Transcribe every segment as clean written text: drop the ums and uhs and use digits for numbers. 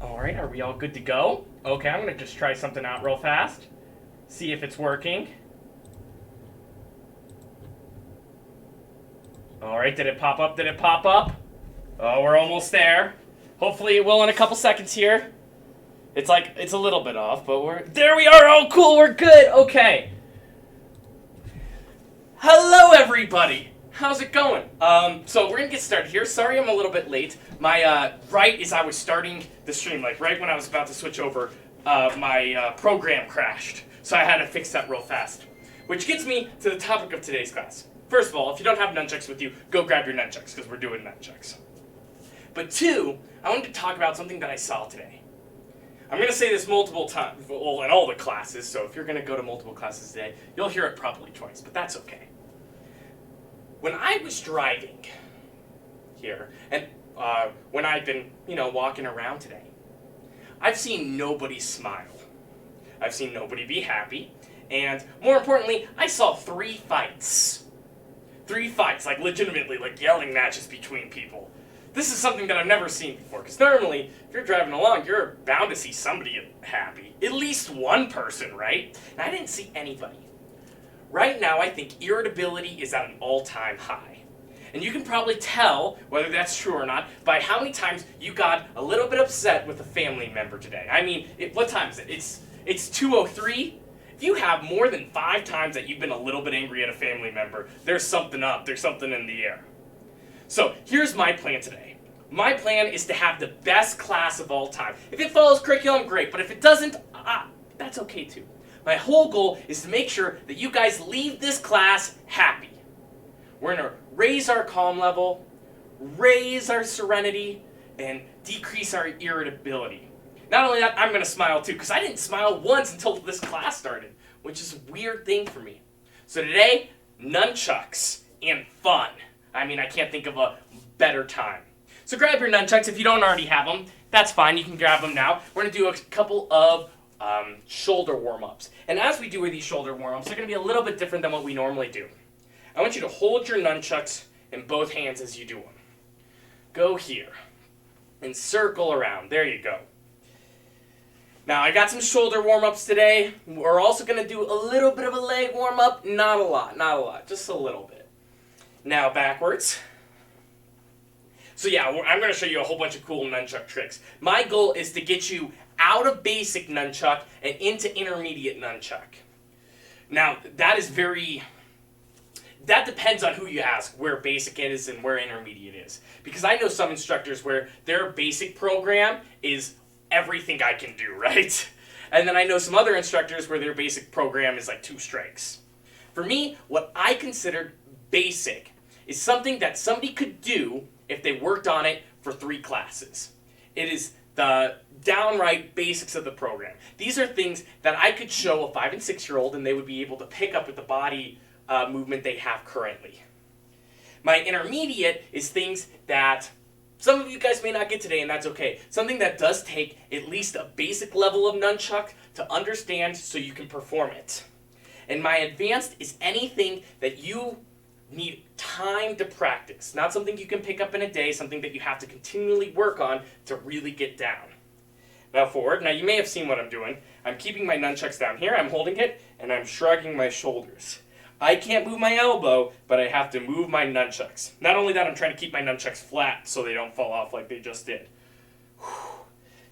Alright, are we all good to go? Okay, I'm gonna just try something out real fast. See if it's working. Alright, did it pop up? Did it pop up? Oh, we're almost there. Hopefully it will in a couple seconds here. It's a little bit off, but there we are! Oh, cool, we're good! Okay. Hello, everybody! How's it going? So we're gonna get started here. Sorry I'm a little bit late. My, right as I was starting the stream, like right when I was about to switch over, my program crashed. So I had to fix that real fast. Which gets me to the topic of today's class. First of all, if you don't have nunchucks with you, go grab your nunchucks, because we're doing nunchucks. But two, I wanted to talk about something that I saw today. I'm going to say this multiple times, well, in all the classes, so if you're going to go to multiple classes today, you'll hear it probably twice, but that's okay. When I was driving here, and when I've been, walking around today, I've seen nobody smile. I've seen nobody be happy, and more importantly, I saw 3 fights. 3 fights, like legitimately, like yelling matches between people. This is something that I've never seen before, because normally, if you're driving along, you're bound to see somebody happy. At least one person, right? And I didn't see anybody. Right now, I think irritability is at an all-time high. And you can probably tell whether that's true or not by how many times you got a little bit upset with a family member today. I mean, what time is it? It's 2:03. If you have more than 5 times that you've been a little bit angry at a family member, there's something up. There's something in the air. So here's my plan today. My plan is to have the best class of all time. If it follows curriculum, great. But if it doesn't, that's okay too. My whole goal is to make sure that you guys leave this class happy. We're going to raise our calm level, raise our serenity, and decrease our irritability. Not only that, I'm going to smile too, because I didn't smile once until this class started, which is a weird thing for me. So today, nunchucks and fun. I mean, I can't think of a better time. So grab your nunchucks. If you don't already have them, that's fine. You can grab them now. We're going to do a couple of shoulder warm-ups. And as we do with these shoulder warm-ups, they're going to be a little bit different than what we normally do. I want you to hold your nunchucks in both hands as you do them. Go here and circle around. There you go. Now, I got some shoulder warm-ups today. We're also going to do a little bit of a leg warm-up. Not a lot, just a little bit. Now, backwards. So yeah, I'm going to show you a whole bunch of cool nunchuck tricks. My goal is to get you out of basic nunchuck and into intermediate nunchuck. Now, that depends on who you ask, where basic is and where intermediate is. Because I know some instructors where their basic program is everything I can do, right? And then I know some other instructors where their basic program is like 2 strikes. For me, what I considered basic is something that somebody could do if they worked on it for 3 classes. It is the downright basics of the program. These are things that I could show a 5 and 6-year-old and they would be able to pick up with the body movement they have currently. My intermediate is things that some of you guys may not get today, and that's okay. Something that does take at least a basic level of nunchuck to understand so you can perform it. And my advanced is anything that you need time to practice. Not something you can pick up in a day, something that you have to continually work on to really get down. Now forward. Now you may have seen what I'm doing. I'm keeping my nunchucks down here, I'm holding it, and I'm shrugging my shoulders. I can't move my elbow, but I have to move my nunchucks. Not only that, I'm trying to keep my nunchucks flat so they don't fall off like they just did.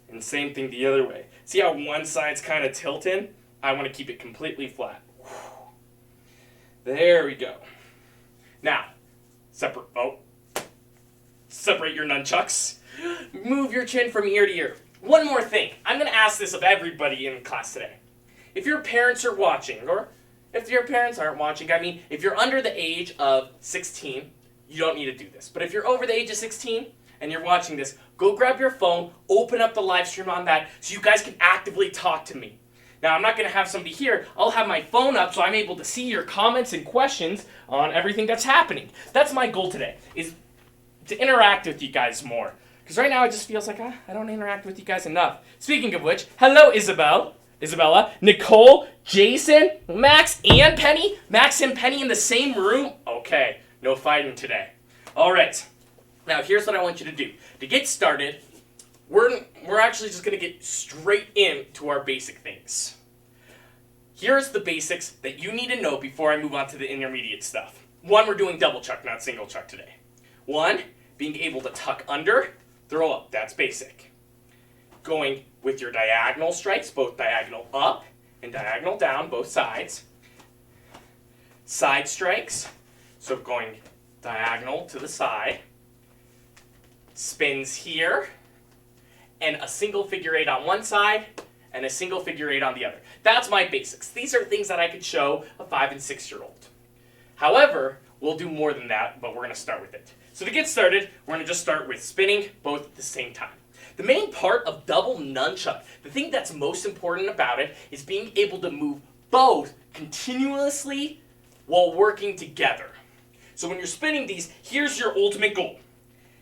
And same thing the other way. See how one side's kind of tilting? I want to keep it completely flat. There we go. Now, separate your nunchucks. Move your chin from ear to ear. One more thing. I'm going to ask this of everybody in class today. If your parents are watching, or if your parents aren't watching, I mean, if you're under the age of 16, you don't need to do this. But if you're over the age of 16 and you're watching this, go grab your phone, open up the live stream on that so you guys can actively talk to me. Now, I'm not going to have somebody here. I'll have my phone up so I'm able to see your comments and questions on everything that's happening. That's my goal today, is to interact with you guys more. Because right now it just feels like I don't interact with you guys enough. Speaking of which, hello, Isabella, Nicole, Jason, Max, and Penny. Max and Penny in the same room? Okay, no fighting today. All right. Now, here's what I want you to do. To get started, we're actually just going to get straight into our basic things. Here's the basics that you need to know before I move on to the intermediate stuff. One, we're doing double chuck, not single chuck today. One, being able to tuck under, throw up, that's basic. Going with your diagonal strikes, both diagonal up and diagonal down, both sides. Side strikes, so going diagonal to the side. Spins here, and a single figure eight on one side, and a single figure eight on the other. That's my basics. These are things that I could show a 5- and 6-year-old. However, we'll do more than that, but we're going to start with it. So to get started, we're going to just start with spinning both at the same time. The main part of double nunchuck, the thing that's most important about it, is being able to move both continuously while working together. So when you're spinning these, here's your ultimate goal.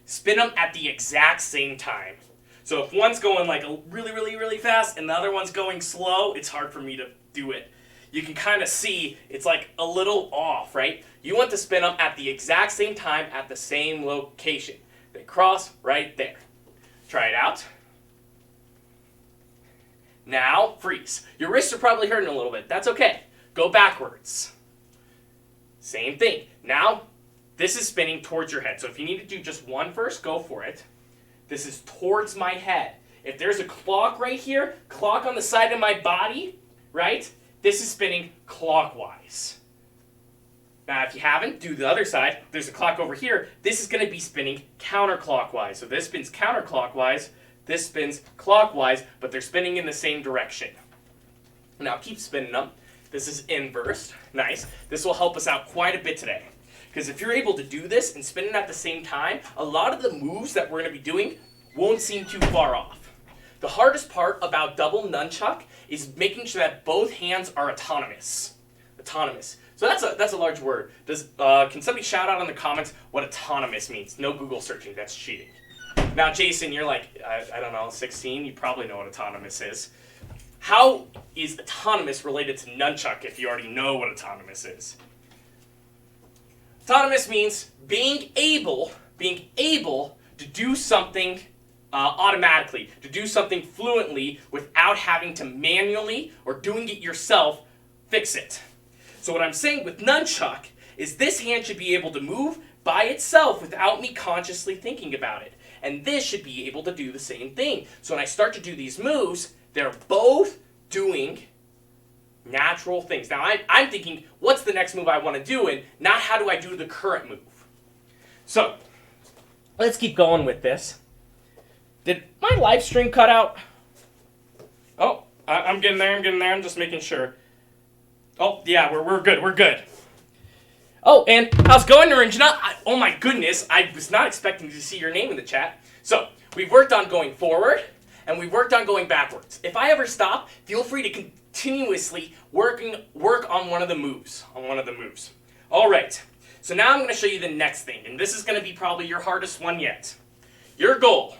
Spin them at the exact same time. So if one's going like really, really, really fast and the other one's going slow, it's hard for me to do it. You can kind of see it's like a little off, right? You want to spin them at the exact same time at the same location. They cross right there. Try it out. Now, freeze. Your wrists are probably hurting a little bit. That's okay. Go backwards. Same thing. Now, this is spinning towards your head. So if you need to do just one first, go for it. This is towards my head. If there's a clock right here, clock on the side of my body, right? This is spinning clockwise. Now, if you haven't, do the other side. There's a clock over here. This is going to be spinning counterclockwise. So this spins counterclockwise. This spins clockwise, but they're spinning in the same direction. Now, keep spinning them. This is inverse. Nice. This will help us out quite a bit today. Because if you're able to do this and spin it at the same time, a lot of the moves that we're going to be doing won't seem too far off. The hardest part about double nunchuck is making sure that both hands are autonomous. Autonomous. So that's a large word. Can somebody shout out in the comments what autonomous means? No Google searching. That's cheating. Now, Jason, you're like, I don't know, 16. You probably know what autonomous is. How is autonomous related to nunchuck if you already know what autonomous is? Autonomous means being able to do something automatically, to do something fluently without having to manually or doing it yourself fix it. So what I'm saying with nunchuck is this hand should be able to move by itself without me consciously thinking about it. And this should be able to do the same thing. So when I start to do these moves, they're both doing natural things. Now, I'm thinking, what's the next move I want to do, and not how do I do the current move. So, let's keep going with this. Did my live stream cut out? Oh, I'm getting there, I'm just making sure. Oh, yeah, we're good. Oh, and how's it going, Narendra? Oh my goodness, I was not expecting to see your name in the chat. So, we've worked on going forward, and we've worked on going backwards. If I ever stop, feel free to continuously work on one of the moves. All right, so now I'm going to show you the next thing, and this is going to be probably your hardest one yet. Your goal,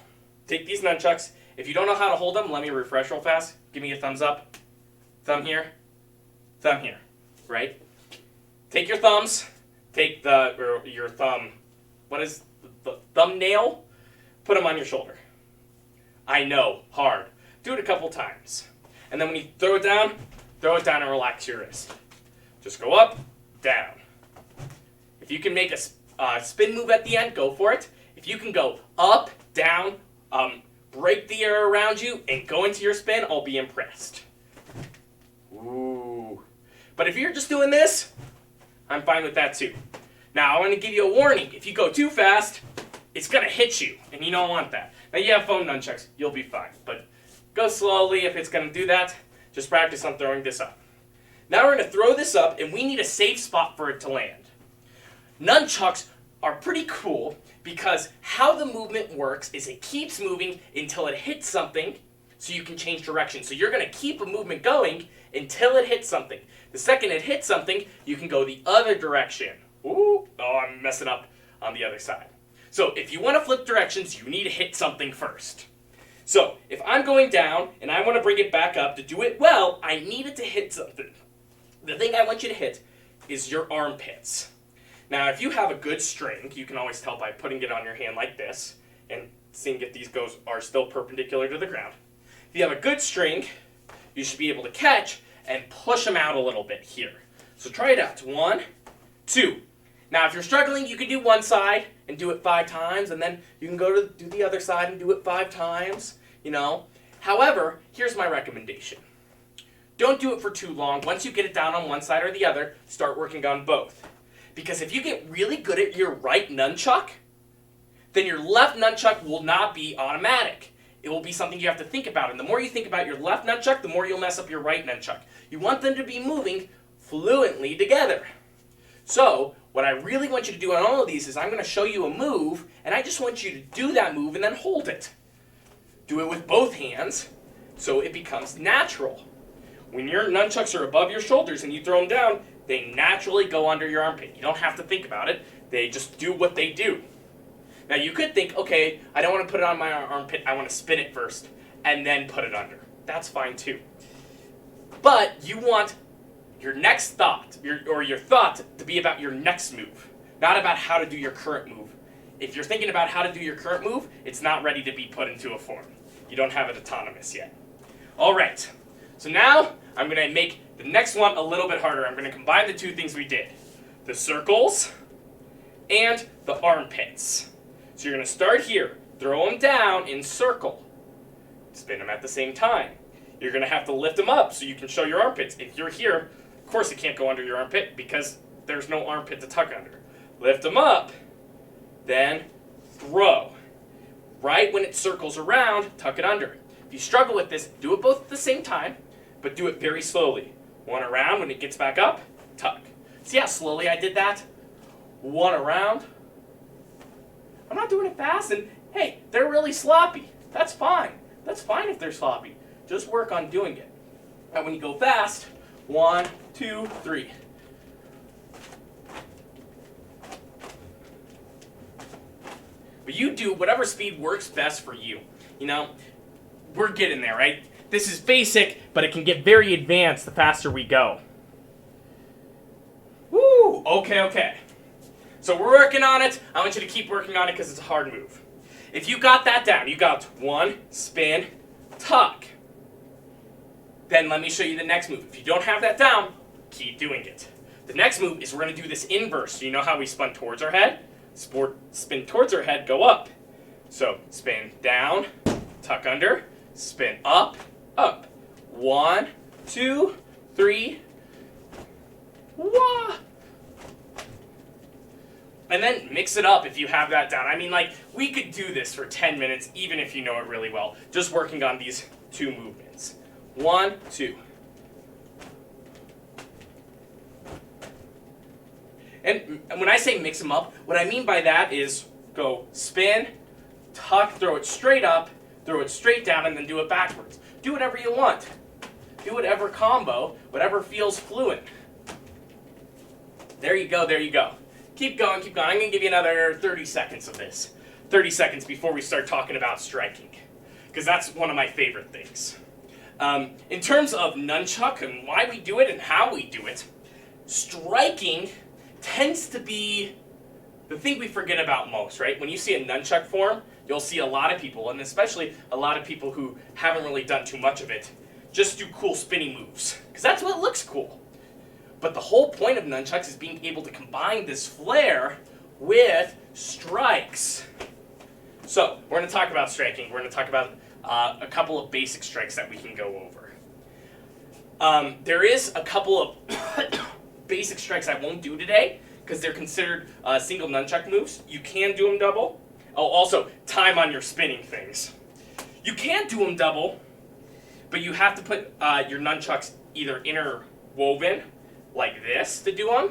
take these nunchucks. If you don't know how to hold them, let me refresh real fast. Give me a thumbs up. Thumb here, right? Take your thumbs, take your thumb, what is the thumbnail? Put them on your shoulder. I know, hard. Do it a couple times. And then when you throw it down and relax your wrist. Just go up, down. If you can make a spin move at the end, go for it. If you can go up, down, break the air around you, and go into your spin, I'll be impressed. Ooh. But if you're just doing this, I'm fine with that too. Now, I'm going to give you a warning. If you go too fast, it's going to hit you, and you don't want that. Now, you have foam nunchucks. You'll be fine. But go slowly if it's going to do that. Just practice on throwing this up. Now we're going to throw this up, and we need a safe spot for it to land. Nunchucks are pretty cool because how the movement works is it keeps moving until it hits something so you can change direction. So you're going to keep a movement going until it hits something. The second it hits something, you can go the other direction. Ooh, oh, I'm messing up on the other side. So if you want to flip directions, you need to hit something first. So if I'm going down and I want to bring it back up, to do it well, I need it to hit something. The thing I want you to hit is your armpits. Now, if you have a good string, you can always tell by putting it on your hand like this and seeing if these are still perpendicular to the ground. If you have a good string, you should be able to catch and push them out a little bit here. So try it out. 1, 2. Now if you're struggling, you can do one side and do it 5 times, and then you can go to do the other side and do it 5 times, you know. However, here's my recommendation. Don't do it for too long. Once you get it down on one side or the other, start working on both. Because if you get really good at your right nunchuck, then your left nunchuck will not be automatic. It will be something you have to think about. And the more you think about your left nunchuck, the more you'll mess up your right nunchuck. You want them to be moving fluently together. So, what I really want you to do on all of these is I'm going to show you a move, and I just want you to do that move and then hold it. Do it with both hands so it becomes natural. When your nunchucks are above your shoulders and you throw them down, they naturally go under your armpit. You don't have to think about it. They just do what they do. Now you could think, okay, I don't want to put it on my armpit. I want to spin it first and then put it under. That's fine too. But you want your next thought, your thought to be about your next move, not about how to do your current move. If you're thinking about how to do your current move, it's not ready to be put into a form. You don't have it autonomous yet. All right, so now I'm going to make the next one a little bit harder. I'm going to combine the two things we did, the circles and the armpits. So you're going to start here, throw them down in circle, spin them at the same time. You're going to have to lift them up so you can show your armpits. If you're here, of course it can't go under your armpit because there's no armpit to tuck under. Lift them up, then throw. Right when it circles around, tuck it under. If you struggle with this, do it both at the same time, but do it very slowly. One around, when it gets back up, tuck. See how slowly I did that? One around. I'm not doing it fast, and hey, they're really sloppy. That's fine. That's fine if they're sloppy. Just work on doing it. And when you go fast, 1, 2, 3. But you do whatever speed works best for you. You know, we're getting there, right? This is basic, but it can get very advanced the faster we go. Woo! Okay. So we're working on it. I want you to keep working on it because it's a hard move. If you got that down, you got 1, spin, tuck. Then let me show you the next move. If you don't have that down, keep doing it. The next move is we're going to do this inverse. So you know how we spun towards our head? Spin towards our head, go up. So spin down, tuck under, spin up, up. 1, 2, 3. Wah! And then mix it up if you have that down. I mean, like, we could do this for 10 minutes, even if you know it really well, just working on these 2 movements. 1, 2. And when I say mix them up, what I mean by that is go spin, tuck, throw it straight up, throw it straight down, and then do it backwards. Do whatever you want. Do whatever combo, whatever feels fluent. There you go, there you go. Keep going, keep going. I'm going to give you another 30 seconds of this. 30 seconds before we start talking about striking, because that's one of my favorite things. In terms of nunchuck and why we do it and how we do it, striking tends to be the thing we forget about most, right? When you see a nunchuck form, you'll see a lot of people, and especially a lot of people who haven't really done too much of it, just do cool spinning moves, because that's what looks cool. But the whole point of nunchucks is being able to combine this flair with strikes. So, we're going to talk about striking. We're going to talk about a couple of basic strikes that we can go over. There is a couple of basic strikes I won't do today because they're considered single nunchuck moves. You can do them double. Oh, also, time on your spinning things. You can do them double, but you have to put your nunchucks either interwoven like this to do them,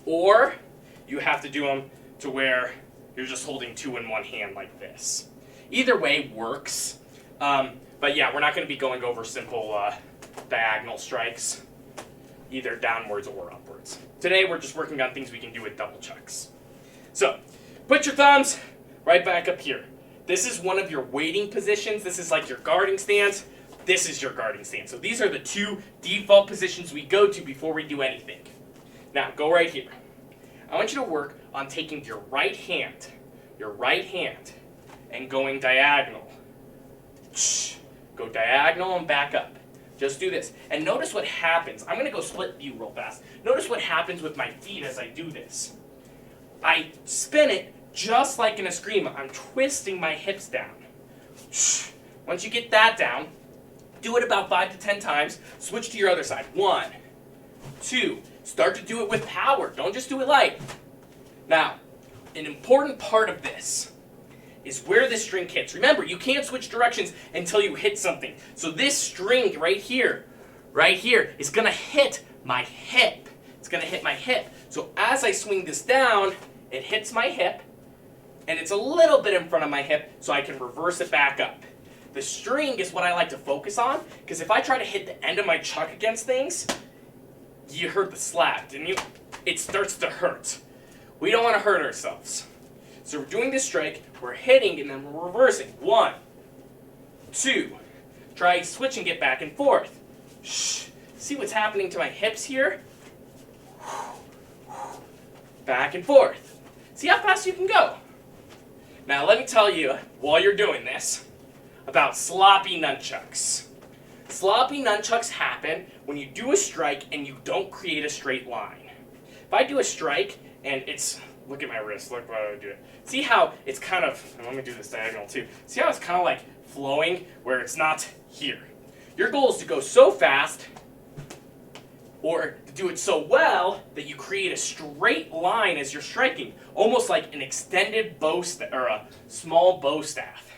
or you have to do them to where you're just holding 2 in one hand like this. Either way works, but yeah, we're not going to be going over simple diagonal strikes, either downwards or upwards. Today we're just working on things we can do with double chucks. So, put your thumbs right back up here. This is one of your waiting positions. This is like your guarding stance. This is your guarding stance. So these are the 2 default positions we go to before we do anything. Now, go right here. I want you to work on taking your right hand, your right hand and going diagonal. Go diagonal and back up. Just do this. And notice what happens. I'm going to go split view real fast. Notice what happens with my feet as I do this. I spin it just like in a scream. I'm twisting my hips down. Once you get that down, do it about 5 to 10 times. Switch to your other side. 1, 2. Start to do it with power. Don't just do it light. Now, an important part of this is where this string hits. Remember, you can't switch directions until you hit something. So this string right here, is going to hit my hip. It's going to hit my hip. So as I swing this down, it hits my hip, and it's a little bit in front of my hip, so I can reverse it back up. The string is what I like to focus on, because if I try to hit the end of my chuck against things, you heard the slap, didn't you? It starts to hurt. We don't want to hurt ourselves. So we're doing this strike, we're hitting, and then we're reversing. 1, 2. Try switching it back and forth. See what's happening to my hips here? Back and forth. See how fast you can go. Now let me tell you, while you're doing this, about sloppy nunchucks. Sloppy nunchucks happen when you do a strike and you don't create a straight line. If I do a strike and it's, look at my wrist, look what I do it. See how it's kind of, and let me do this diagonal too. See how it's kind of like flowing where it's not here. Your goal is to go so fast or to do it so well that you create a straight line as you're striking, almost like an extended bow or a small bow staff.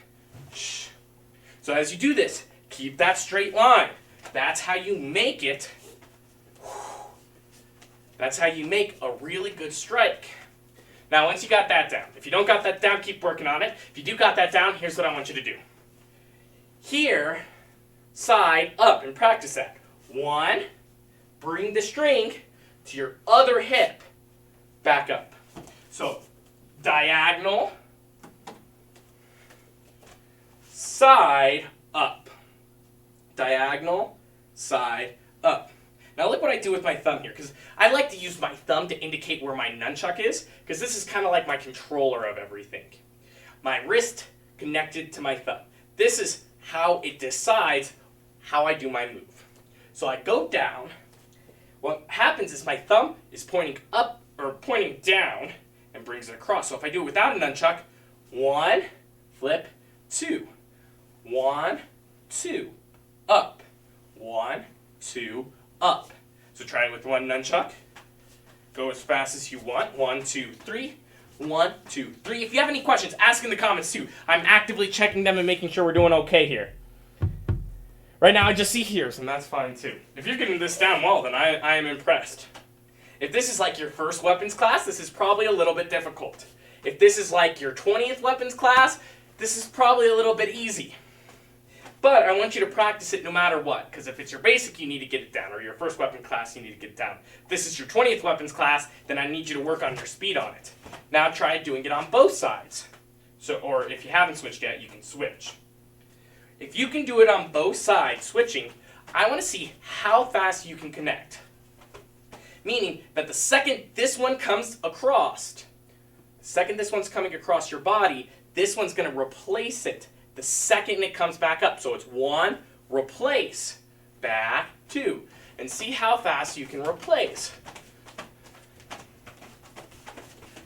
So as you do this, keep that straight line. That's how you make it. That's how you make a really good strike. Now, once you got that down, if you don't got that down, keep working on it. If you do got that down, here's what I want you to do. Here, side up, and practice that. 1, bring the string to your other hip, back up. So, diagonal, side, up. Diagonal, side, up. Now look what I do with my thumb here, because I like to use my thumb to indicate where my nunchuck is, because this is kind of like my controller of everything. My wrist connected to my thumb. This is how it decides how I do my move. So I go down. What happens is my thumb is pointing up or pointing down and brings it across. So if I do it without a nunchuck, 1, flip, 2, 1, 2, up, 1, 2, up. So try it with one nunchuck. Go as fast as you want. 1, 2, 3. 1, 2, 3. If you have any questions, ask in the comments too. I'm actively checking them and making sure we're doing okay here. Right now I just see here's, and that's fine too. If you're getting this down well, then I am impressed. If this is like your first weapons class, this is probably a little bit difficult. If this is like your 20th weapons class, this is probably a little bit easy. But I want you to practice it no matter what, because if it's your basic, you need to get it down, or your first weapon class, you need to get it down. If this is your 20th weapons class, then I need you to work on your speed on it. Now try doing it on both sides. Or if you haven't switched yet, you can switch. If you can do it on both sides, switching, I want to see how fast you can connect. Meaning that the second this one comes across, the second this one's coming across your body, this one's going to replace it the second it comes back up. So it's 1, replace, back, 2. And see how fast you can replace.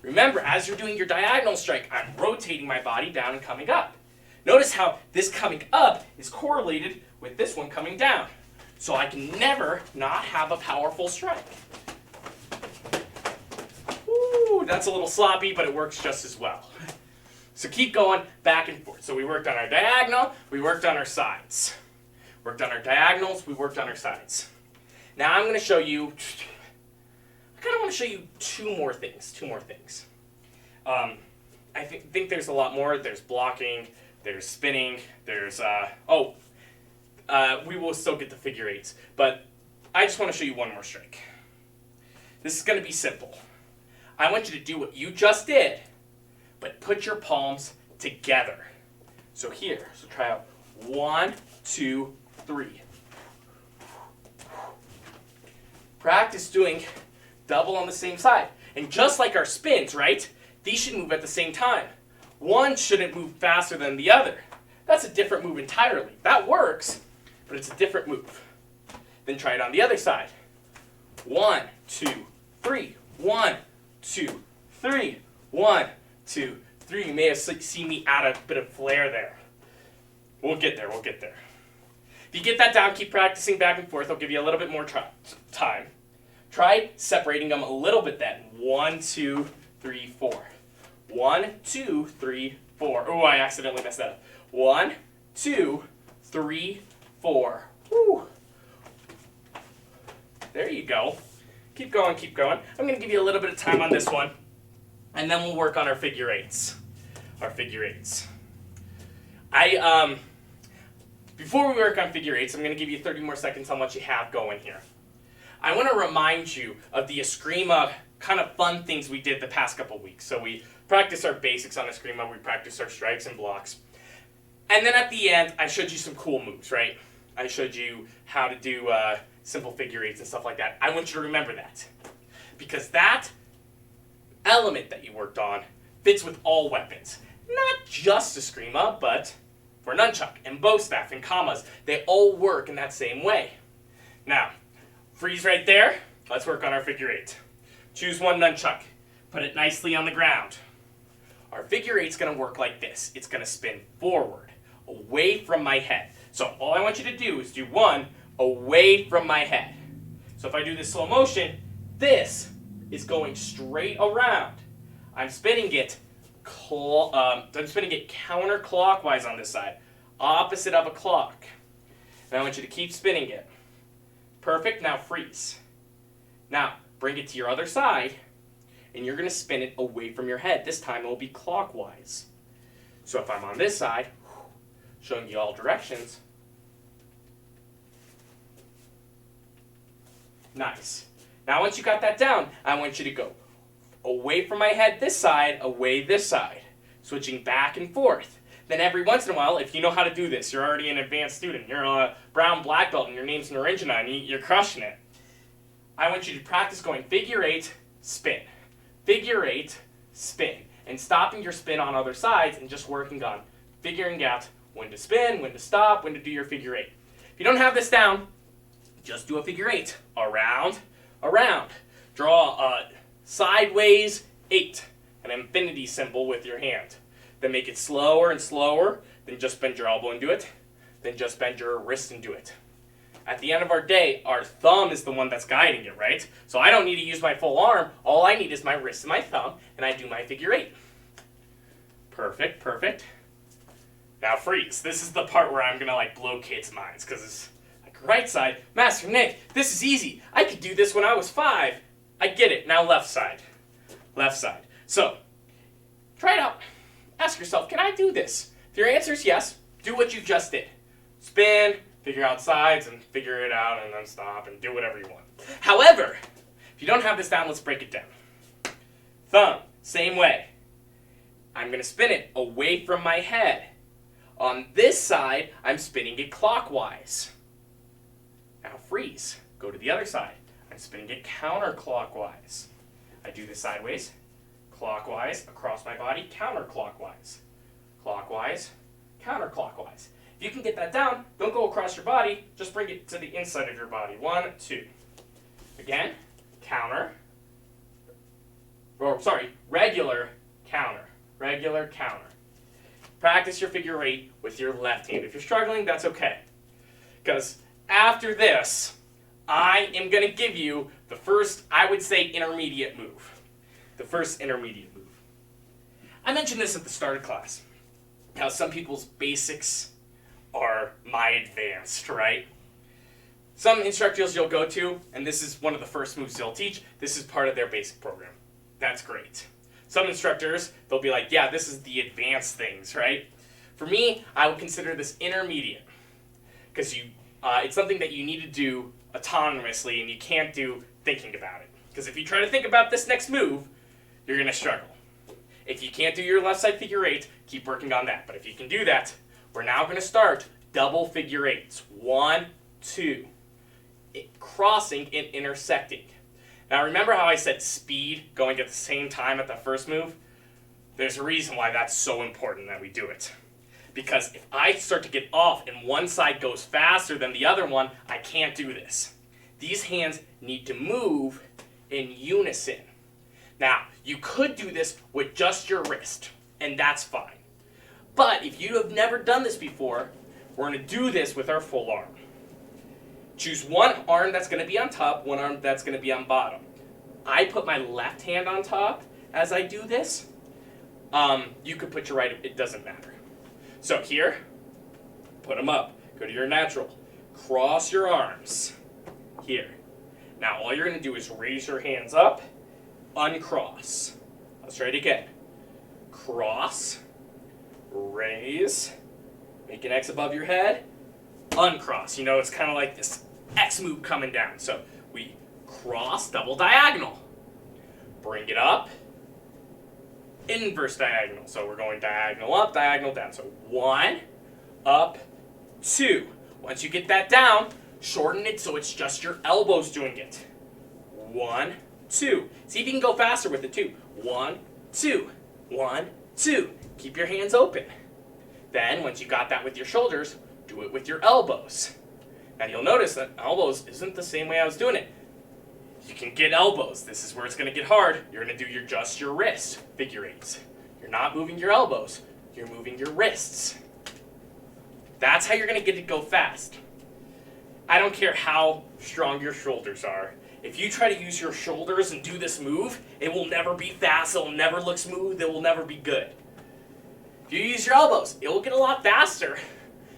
Remember, as you're doing your diagonal strike, I'm rotating my body down and coming up. Notice how this coming up is correlated with this one coming down. So I can never not have a powerful strike. Ooh, that's a little sloppy, but it works just as well. So keep going back and forth. So we worked on our diagonal, we worked on our sides. Worked on our diagonals, we worked on our sides. Now I'm going to show you, I kind of want to show you two more things. I think there's a lot more. There's blocking, there's spinning, there's, we will still get the figure eights. But I just want to show you one more strike. This is going to be simple. I want you to do what you just did, but put your palms together. So here, so try out 1, 2, 3. Practice doing double on the same side. And just like our spins, right? These should move at the same time. one shouldn't move faster than the other. That's a different move entirely. That works, but it's a different move. Then try it on the other side. 1, 2, 3. 1, 2, 3. 1, 2, 3. You may have seen me add a bit of flair there. We'll get there, we'll get there. If you get that down, keep practicing back and forth. I'll give you a little bit more time. Try separating them a little bit then. 1, 2, 3, 4. 1, 2, 3, 4. Oh, I accidentally messed that up. 1, 2, 3, 4. Woo. There you go. Keep going, keep going. I'm going to give you a little bit of time on this one, and then we'll work on our figure eights. Before we work on figure eights, I'm going to give you 30 more seconds on what you have going here. I want to remind you of the Eskrima kind of fun things we did the past couple weeks. So we practiced our basics on Eskrima, we practiced our strikes and blocks. And then at the end, I showed you some cool moves, right? I showed you how to do simple figure eights and stuff like that. I want you to remember that. Because that element that you worked on fits with all weapons. Not just Eskrima, but for nunchuck and bow staff and kamas. They all work in that same way. Now, freeze right there. Let's work on our figure eight. Choose one nunchuck. Put it nicely on the ground. Our figure eight's going to work like this. It's going to spin forward, away from my head. So all I want you to do is do one away from my head. So if I do this slow motion, this is going straight around. I'm spinning it counterclockwise on this side, opposite of a clock. And I want you to keep spinning it. Perfect. Now freeze. Now bring it to your other side, and you're going to spin it away from your head. This time it will be clockwise. So if I'm on this side, showing you all directions. Nice. Now once you got that down, I want you to go away from my head this side, away this side. Switching back and forth. Then every once in a while, if you know how to do this, you're already an advanced student, you're a brown black belt and your name's Narinjana and you're crushing it. I want you to practice going figure eight, spin. Figure eight, spin. And stopping your spin on other sides and just working on figuring out when to spin, when to stop, when to do your figure eight. If you don't have this down, just do a figure eight. Around, around. Draw a sideways 8, an infinity symbol with your hand. Then make it slower and slower. Then just bend your elbow and do it. Then just bend your wrist and do it. At the end of our day, our thumb is the one that's guiding it, right? So I don't need to use my full arm. All I need is my wrist and my thumb, and I do my figure eight. Perfect, perfect. Now freeze. This is the part where I'm going to blow kids' minds, because it's right side. Master Nick, this is easy. I could do this when I was 5. I get it. Now left side. Left side. So, try it out. Ask yourself, can I do this? If your answer is yes, do what you just did. Spin, figure out sides, and figure it out, and then stop, and do whatever you want. However, if you don't have this down, let's break it down. Thumb, same way. I'm going to spin it away from my head. On this side, I'm spinning it clockwise. Now freeze. Go to the other side. I'm spinning it counterclockwise. I do this sideways, clockwise, across my body, counterclockwise. Clockwise, counterclockwise. If you can get that down, don't go across your body, just bring it to the inside of your body. 1, 2. Again, regular, counter. Regular, counter. Practice your figure eight with your left hand. If you're struggling, that's okay. Because after this, I am going to give you the first, I would say, intermediate move. The first intermediate move. I mentioned this at the start of class. How some people's basics are my advanced, right? Some instructors you'll go to, and this is one of the first moves they'll teach, this is part of their basic program. That's great. Some instructors, they'll be like, yeah, this is the advanced things, right? For me, I would consider this intermediate. Because it's something that you need to do autonomously, and you can't do thinking about it. Because if you try to think about this next move, you're going to struggle. If you can't do your left side figure eight, keep working on that. But if you can do that, we're now going to start double figure eights. 1, 2. Crossing and intersecting. Now remember how I said speed going at the same time at the first move? There's a reason why that's so important that we do it. Because if I start to get off and one side goes faster than the other one, I can't do this. These hands need to move in unison. Now, you could do this with just your wrist, and that's fine. But if you have never done this before, we're going to do this with our full arm. Choose one arm that's going to be on top, one arm that's going to be on bottom. I put my left hand on top as I do this. You could put your right, it doesn't matter. So here, put them up. Go to your natural. Cross your arms. Here. Now all you're going to do is raise your hands up, uncross. Let's try it again. Cross, raise, make an X above your head, uncross. You know, it's kind of like this X move coming down. So we cross, double diagonal. Bring it up, inverse diagonal. So we're going diagonal up, diagonal down. So 1, up, 2. Once you get that down, shorten it so it's just your elbows doing it. 1, 2. See if you can go faster with it too. 1, 2. 1, 2. Keep your hands open. Then, once you got that with your shoulders, do it with your elbows. Now you'll notice that elbows isn't the same way I was doing it. You can get elbows. This is where it's going to get hard. You're going to do just your wrist figure eights. You're not moving your elbows. You're moving your wrists. That's how you're going to get it go fast. I don't care how strong your shoulders are. If you try to use your shoulders and do this move, it will never be fast. It will never look smooth. It will never be good. If you use your elbows, it will get a lot faster,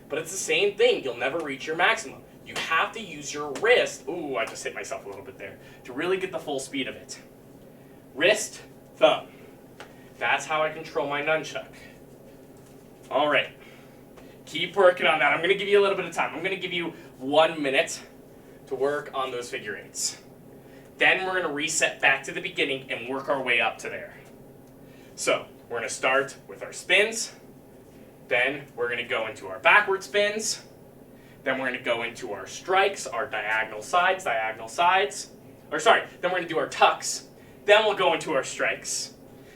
but it's the same thing. You'll never reach your maximum. You have to use your wrist. Ooh, I just hit myself a little bit there. To really get the full speed of it. Wrist, thumb. That's how I control my nunchuck. All right. Keep working on that. I'm going to give you a little bit of time. I'm going to give you 1 minute to work on those figure eights. Then we're going to reset back to the beginning and work our way up to there. So we're going to start with our spins. Then we're going to go into our backward spins. Then we're going to go into our strikes, our diagonal sides. Then we're going to do our tucks. Then we'll go into our strikes.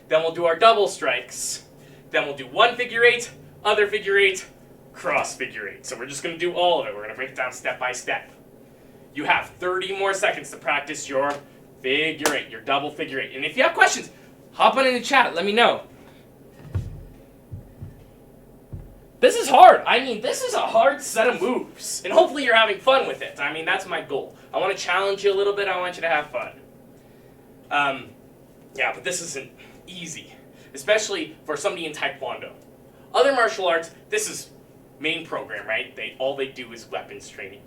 Then we'll do our double strikes. Then we'll do one figure eight, other figure eight, cross figure eight. So we're just going to do all of it. We're going to break it down step by step. You have 30 more seconds to practice your figure eight, your double figure eight. And if you have questions, hop on in the chat. Let me know. This is hard. I mean, this is a hard set of moves. And hopefully you're having fun with it. I mean, that's my goal. I want to challenge you a little bit. I want you to have fun. Yeah, but this isn't easy. Especially for somebody in Taekwondo. Other martial arts, this is main program, right? All they do is weapons training.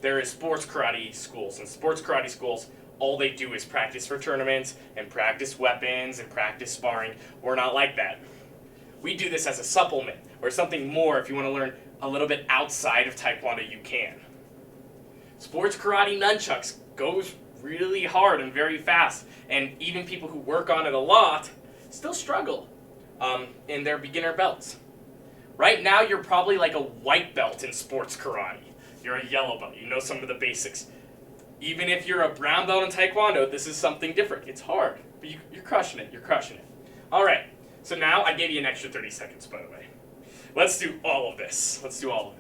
There is sports karate schools. And sports karate schools, all they do is practice for tournaments and practice weapons and practice sparring. We're not like that. We do this as a supplement or something more. If you want to learn a little bit outside of Taekwondo, you can. Sports karate nunchucks goes really hard and very fast. And even people who work on it a lot still struggle in their beginner belts. Right now, you're probably like a white belt in sports karate. You're a yellow belt. You know some of the basics. Even if you're a brown belt in Taekwondo, this is something different. It's hard, but you're crushing it. You're crushing it. All right. So now I gave you an extra 30 seconds, by the way. Let's do all of this.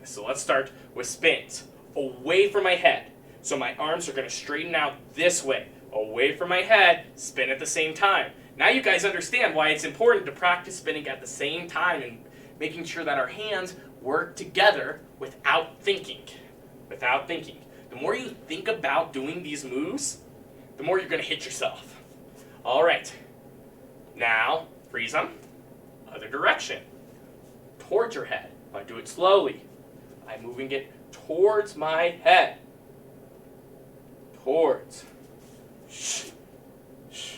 So let's start with spins. Away from my head. So my arms are going to straighten out this way. Away from my head, spin at the same time. Now you guys understand why it's important to practice spinning at the same time and making sure that our hands work together without thinking. The more you think about doing these moves, the more you're going to hit yourself. All right. Now, freeze them. Other direction. Towards your head. I do it slowly. I'm moving it towards my head. Towards. Shh. Shh.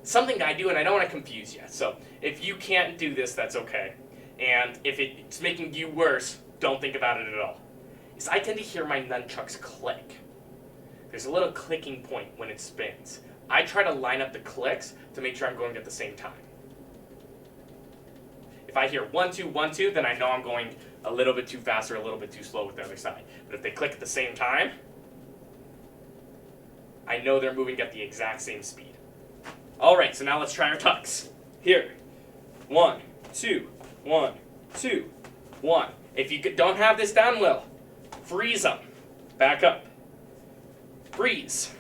Something I do, and I don't want to confuse you. So if you can't do this, that's okay. And if it's making you worse, don't think about it at all. Is I tend to hear my nunchucks click. There's a little clicking point when it spins. I try to line up the clicks to make sure I'm going at the same time. If I hear 1, 2, 1, 2, then I know I'm going a little bit too fast or a little bit too slow with the other side. But if they click at the same time, I know they're moving at the exact same speed. All right, so now let's try our tucks. Here, 1, 2, 1, 2, 1. If you don't have this down well, freeze them. Back up. Freeze.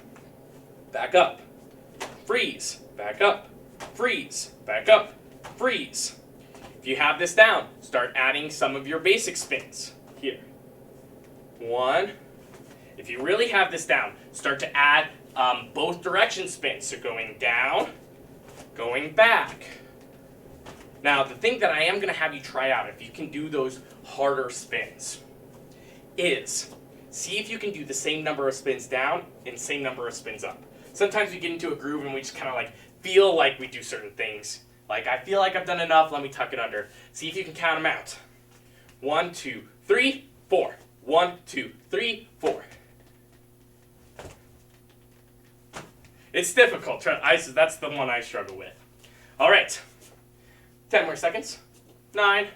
Back up. Freeze. Back up. Freeze. Back up. Freeze. If you have this down, start adding some of your basic spins. Here. 1. If you really have this down, start to add both direction spins. So going down, going back. Now, the thing that I am going to have you try out, if you can do those harder spins, is see if you can do the same number of spins down and same number of spins up. Sometimes we get into a groove and we just kind of like feel like we do certain things. Like, I feel like I've done enough, let me tuck it under. See if you can count them out. 1, 2, 3, 4. 1, 2, 3, 4. It's difficult. That's the one I struggle with. All right. 10 more seconds. 9,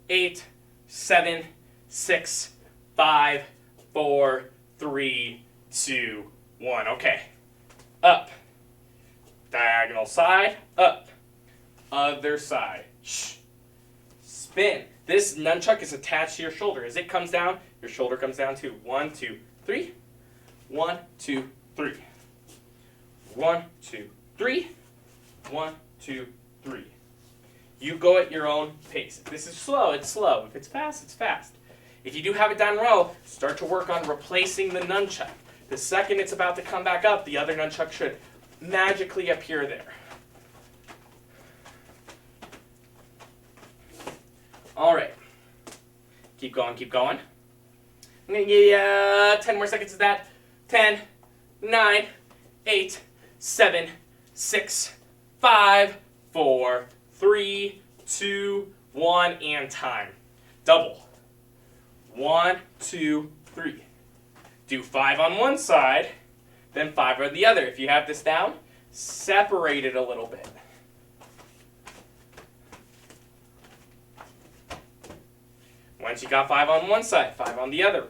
8, 7, 6, 5, 4, 3, 2, 1. Okay. Up. Diagonal side. Up. Other side. Shh. Spin. This nunchuck is attached to your shoulder. As it comes down, your shoulder comes down too. 1, 2, 3. 1, 2, 3. 1, 2, 3. 1, 2, 3. You go at your own pace. If this is slow, it's slow. If it's fast, it's fast. If you do have it down well, start to work on replacing the nunchuck. The second it's about to come back up, the other nunchuck should magically appear there. All right. Keep going, keep going. I'm going to give you 10 more seconds of that. 10, 9, 8, 7, 6, 5, 4, 3, 2, 1, and time. Double. 1, 2, 3. Do 5 on one side, then 5 on the other. If you have this down, separate it a little bit. Once you got 5 on one side, 5 on the other.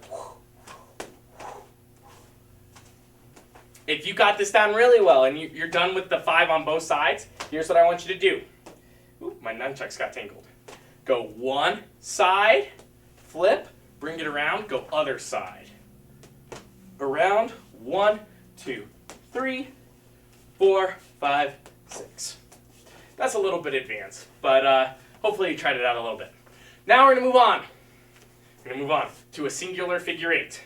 If you got this down really well and you're done with the 5 on both sides, here's what I want you to do. Ooh, my nunchucks got tangled. Go one side, flip, bring it around, go other side. Around, 1, 2, 3, 4, 5, 6. That's a little bit advanced, but hopefully you tried it out a little bit. Now we're going to move on. We're going to move on to a singular figure 8.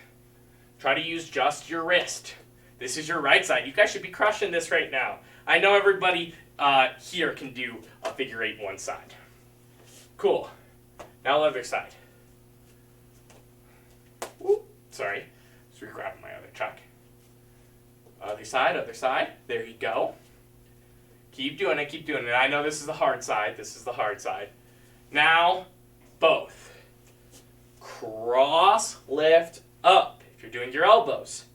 Try to use just your wrist. This is your right side. You guys should be crushing this right now. I know everybody here can do a figure 8 one side. Cool. Now other side. Ooh, sorry. Just grabbing my other chuck. Other side, other side. There you go. Keep doing it, keep doing it. I know this is the hard side. This is the hard side. Now, both. Cross, lift, up. If you're doing your elbows,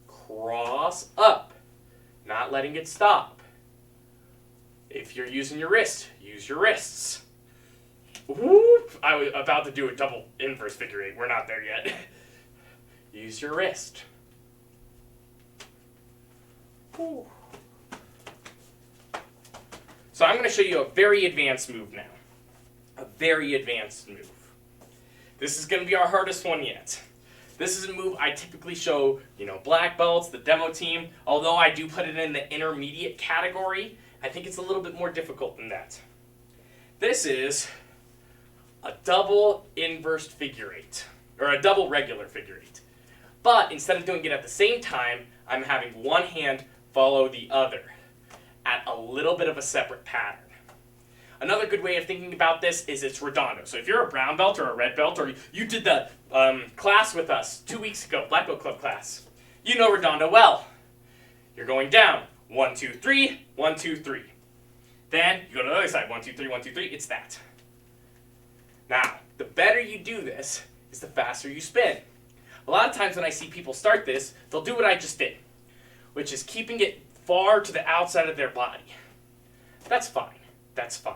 cross, up. Not letting it stop. If you're using your wrist, use your wrists. Whoop. I was about to do a double inverse figure 8. We're not there yet. Use your wrist. Ooh. So I'm going to show you a very advanced move now. A very advanced move. This is going to be our hardest one yet. This is a move I typically show, black belts, the demo team. Although I do put it in the intermediate category, I think it's a little bit more difficult than that. This is a double inverse figure 8, or a double regular figure 8. But instead of doing it at the same time, I'm having one hand follow the other at a little bit of a separate pattern. Another good way of thinking about this is it's redondo. So if you're a brown belt or a red belt, or you did the class with us 2 weeks ago, BlackBelt Club class, you know redondo well. You're going down, 1, 2, 3, 1, 2, 3. Then you go to the other side, 1, 2, 3, 1, 2, 3, it's that. Now, the better you do this is the faster you spin. A lot of times when I see people start this, they'll do what I just did, which is keeping it far to the outside of their body. That's fine. That's fine.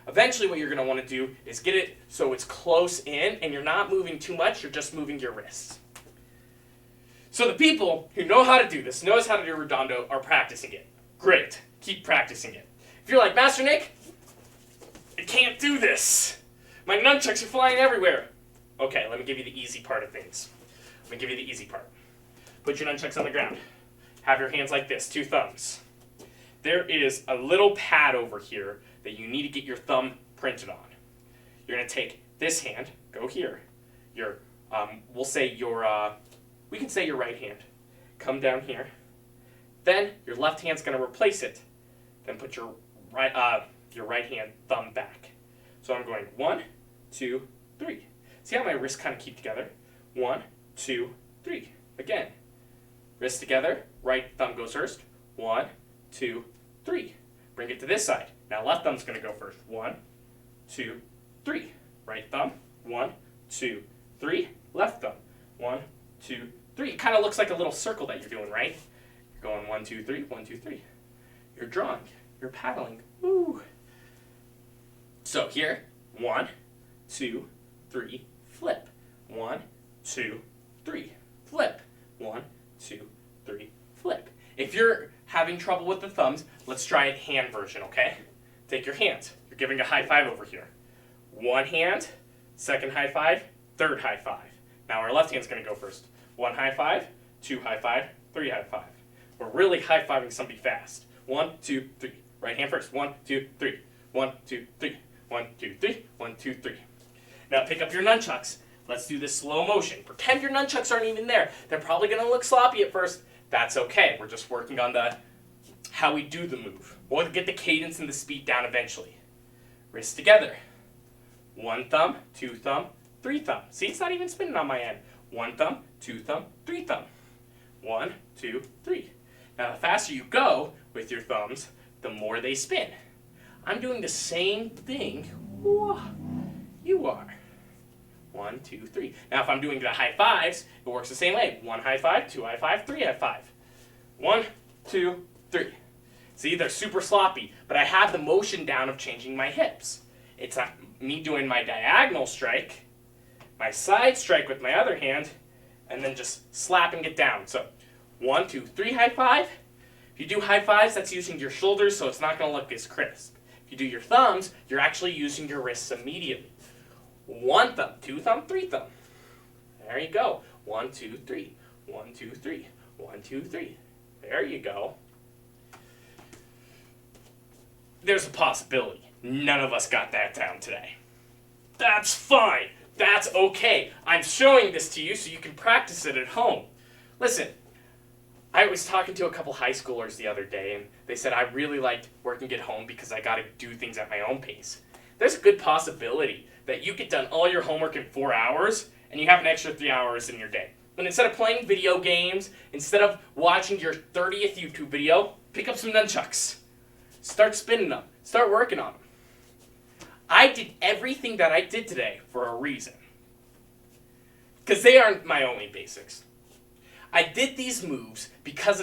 Eventually what you're going to want to do is get it so it's close in and you're not moving too much, you're just moving your wrists. So the people who know how to do this, knows how to do Redondo, are practicing it. Great. Keep practicing it. If you're like, Master Nick, I can't do this. My nunchucks are flying everywhere. Okay, let me give you the easy part of things. Let me give you the easy part. Put your nunchucks on the ground. Have your hands like this, 2 thumbs. There is a little pad over here that you need to get your thumb printed on. You're going to take this hand, go here. Your, we can say your right hand. Come down here. Then your left hand's going to replace it. Then put your right hand thumb back. So I'm going 1, 2, 3. See how my wrists kind of keep together? 1, 2, 3. Again. Wrists together. Right thumb goes first. 1, 2, 3. Bring it to this side. Now left thumb's going to go first. 1, 2, 3. Right thumb. 1, 2, 3. Left thumb. 1, 2, 3. It kind of looks like a little circle that you're doing, right? You're going 1, 2, 3. 1, 2, 3. You're drawing. You're paddling. Woo. So here, 1, 2, 3, flip. 1, 2, 3, flip. 1, 2, 3, flip. If you're having trouble with the thumbs, let's try a hand version, okay? Take your hands. You're giving a high five over here. One hand, second high five, third high five. Now our left hand's going to go first. 1 high five, 2 high five, 3 high five. We're really high fiving somebody fast. 1, 2, 3. Right hand first. 1, 2, 3. 1, 2, 3. 1, 2, 3. 1, 2, 3. Now pick up your nunchucks. Let's do this slow motion. Pretend your nunchucks aren't even there. They're probably going to look sloppy at first. That's okay. We're just working on how we do the move. We'll get the cadence and the speed down eventually. Wrists together. 1 thumb, 2 thumb, 3 thumb. See, it's not even spinning on my end. 1 thumb, 2 thumb, 3 thumb. 1, 2, 3. Now the faster you go with your thumbs, the more they spin. I'm doing the same thing you are. 1, 2, 3. Now if I'm doing the high fives, it works the same way. 1 high five, 2 high five, 3 high five. 1, 2, 3. See, they're super sloppy, but I have the motion down of changing my hips. It's not me doing my diagonal strike, my side strike with my other hand, and then just slapping it down. So 1, 2, 3 high five. If you do high fives, that's using your shoulders, so it's not going to look as crisp. If you do your thumbs, you're actually using your wrists immediately. 1 thumb, 2 thumb, 3 thumb. There you go. 1, 2, 3. 1, 2, 3. 1, 2, 3. There you go. There's a possibility none of us got that down today. That's fine. That's okay. I'm showing this to you so you can practice it at home. Listen, I was talking to a couple high schoolers the other day, and they said I really liked working at home because I got to do things at my own pace. There's a good possibility that you get done all your homework in 4 hours, and you have an extra 3 hours in your day. But instead of playing video games, instead of watching your 30th YouTube video, pick up some nunchucks. Start spinning them. Start working on them. I did everything that I did today for a reason. Because they aren't my only basics. I did these moves because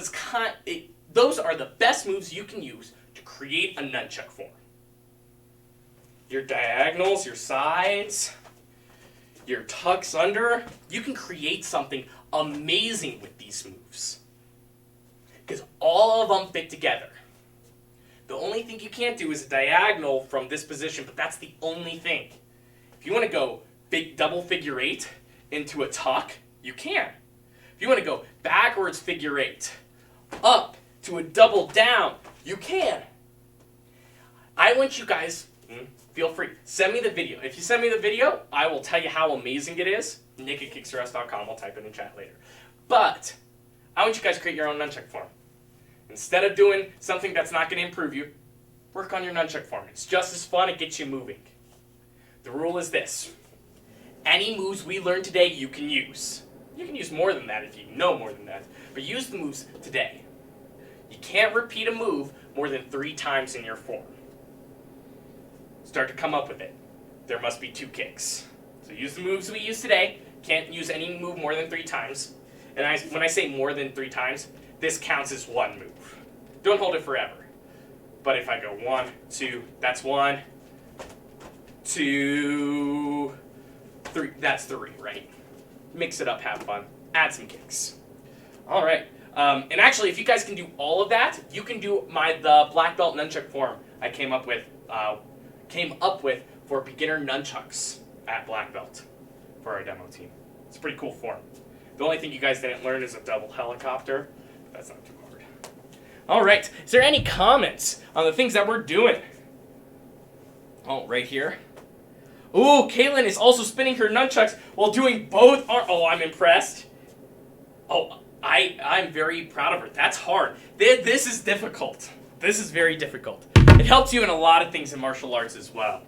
those are the best moves you can use to create a nunchuck form. Your diagonals, your sides, your tucks under. You can create something amazing with these moves. Because all of them fit together. The only thing you can't do is a diagonal from this position, but that's the only thing. If you want to go big double figure 8 into a tuck, you can. If you want to go backwards figure 8 up to a double down, you can. I want you guys, feel free, send me the video. If you send me the video, I will tell you how amazing it is. Nick@kicksters.com, I'll type it in chat later. But I want you guys to create your own nunchuck form. Instead of doing something that's not going to improve you, work on your nunchuck form. It's just as fun, it gets you moving. The rule is this. Any moves we learned today, you can use. You can use more than that if you know more than that, but use the moves today. You can't repeat a move more than 3 times in your form. Start to come up with it. There must be 2 kicks. So use the moves we used today. Can't use any move more than 3 times. And when I say more than 3 times, this counts as 1 move. Don't hold it forever. But if I go 1, 2, that's 1, 2, 3, that's 3, right? Mix it up, have fun, add some kicks. All right. And actually, if you guys can do all of that, you can do the black belt nunchuck form I came up with for beginner nunchucks at Black Belt for our demo team. It's a pretty cool form. The only thing you guys didn't learn is a double helicopter. That's not too hard. All right. Is there any comments on the things that we're doing? Oh, right here. Ooh, Caitlin is also spinning her nunchucks while doing both arms. Oh, I'm impressed. Oh, I'm very proud of her. That's hard. This is difficult. This is very difficult. It helps you in a lot of things in martial arts as well.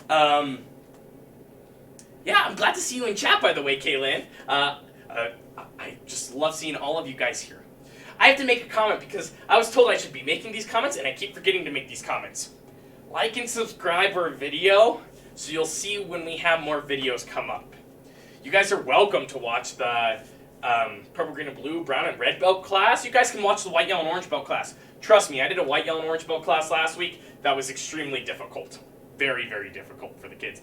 Yeah, I'm glad to see you in chat, by the way, Caitlin. I just love seeing all of you guys here. I have to make a comment because I was told I should be making these comments, and I keep forgetting to make these comments. Like and subscribe our video so you'll see when we have more videos come up. You guys are welcome to watch the purple, green, and blue, brown, and red belt class. You guys can watch the white, yellow, and orange belt class. Trust me, I did a white, yellow, and orange belt class last week. That was extremely difficult. Very, very difficult for the kids.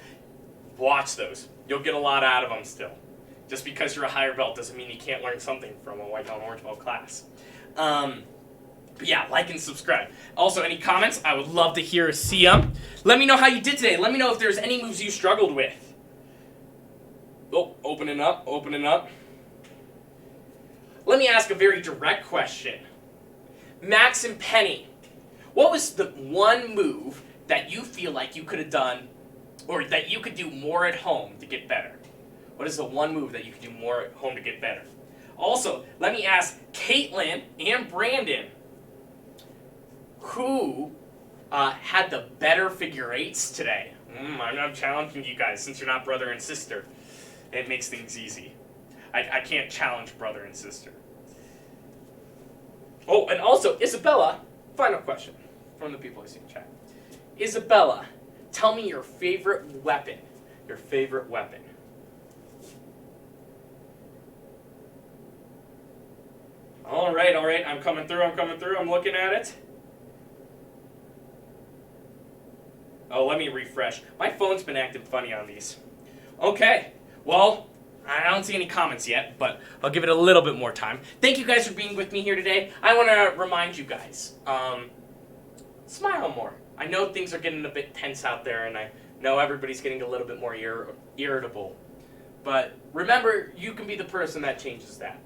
Watch those. You'll get a lot out of them still. Just because you're a higher belt doesn't mean you can't learn something from a white, yellow, and orange belt class. But yeah, like and subscribe. Also, any comments? I would love to hear or see them. Let me know how you did today. Let me know if there's any moves you struggled with. Oh, opening up, opening up. Let me ask a very direct question. Max and Penny, what was the one move that you feel like you could have done or that you could do more at home to get better? What is the one move that you could do more at home to get better? Also, let me ask Caitlin and Brandon, who had the better figure eights today? I'm challenging you guys since you're not brother and sister. It makes things easy. I can't challenge brother and sister. Oh, and also, Isabella, final question from the people I see in chat. Isabella, tell me your favorite weapon. Your favorite weapon. All right, I'm coming through, I'm looking at it. Oh, let me refresh. My phone's been acting funny on these. Okay, well, I don't see any comments yet, but I'll give it a little bit more time. Thank you guys for being with me here today. I want to remind you guys, smile more. I know things are getting a bit tense out there, and I know everybody's getting a little bit more irritable. But remember, you can be the person that changes that.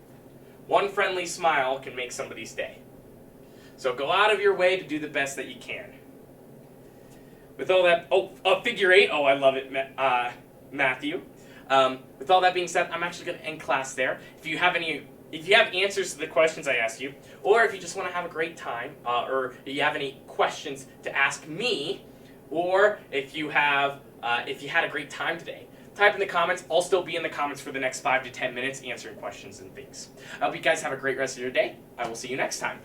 One friendly smile can make somebody's day. So go out of your way to do the best that you can. With all that, figure eight. Oh, I love it, Matthew. With all that being said, I'm actually going to end class there. If you have answers to the questions I asked you, or if you just want to have a great time, or if you have any questions to ask me, or if you had a great time today, type in the comments. I'll still be in the comments for the next 5 to 10 minutes answering questions and things. I hope you guys have a great rest of your day. I will see you next time.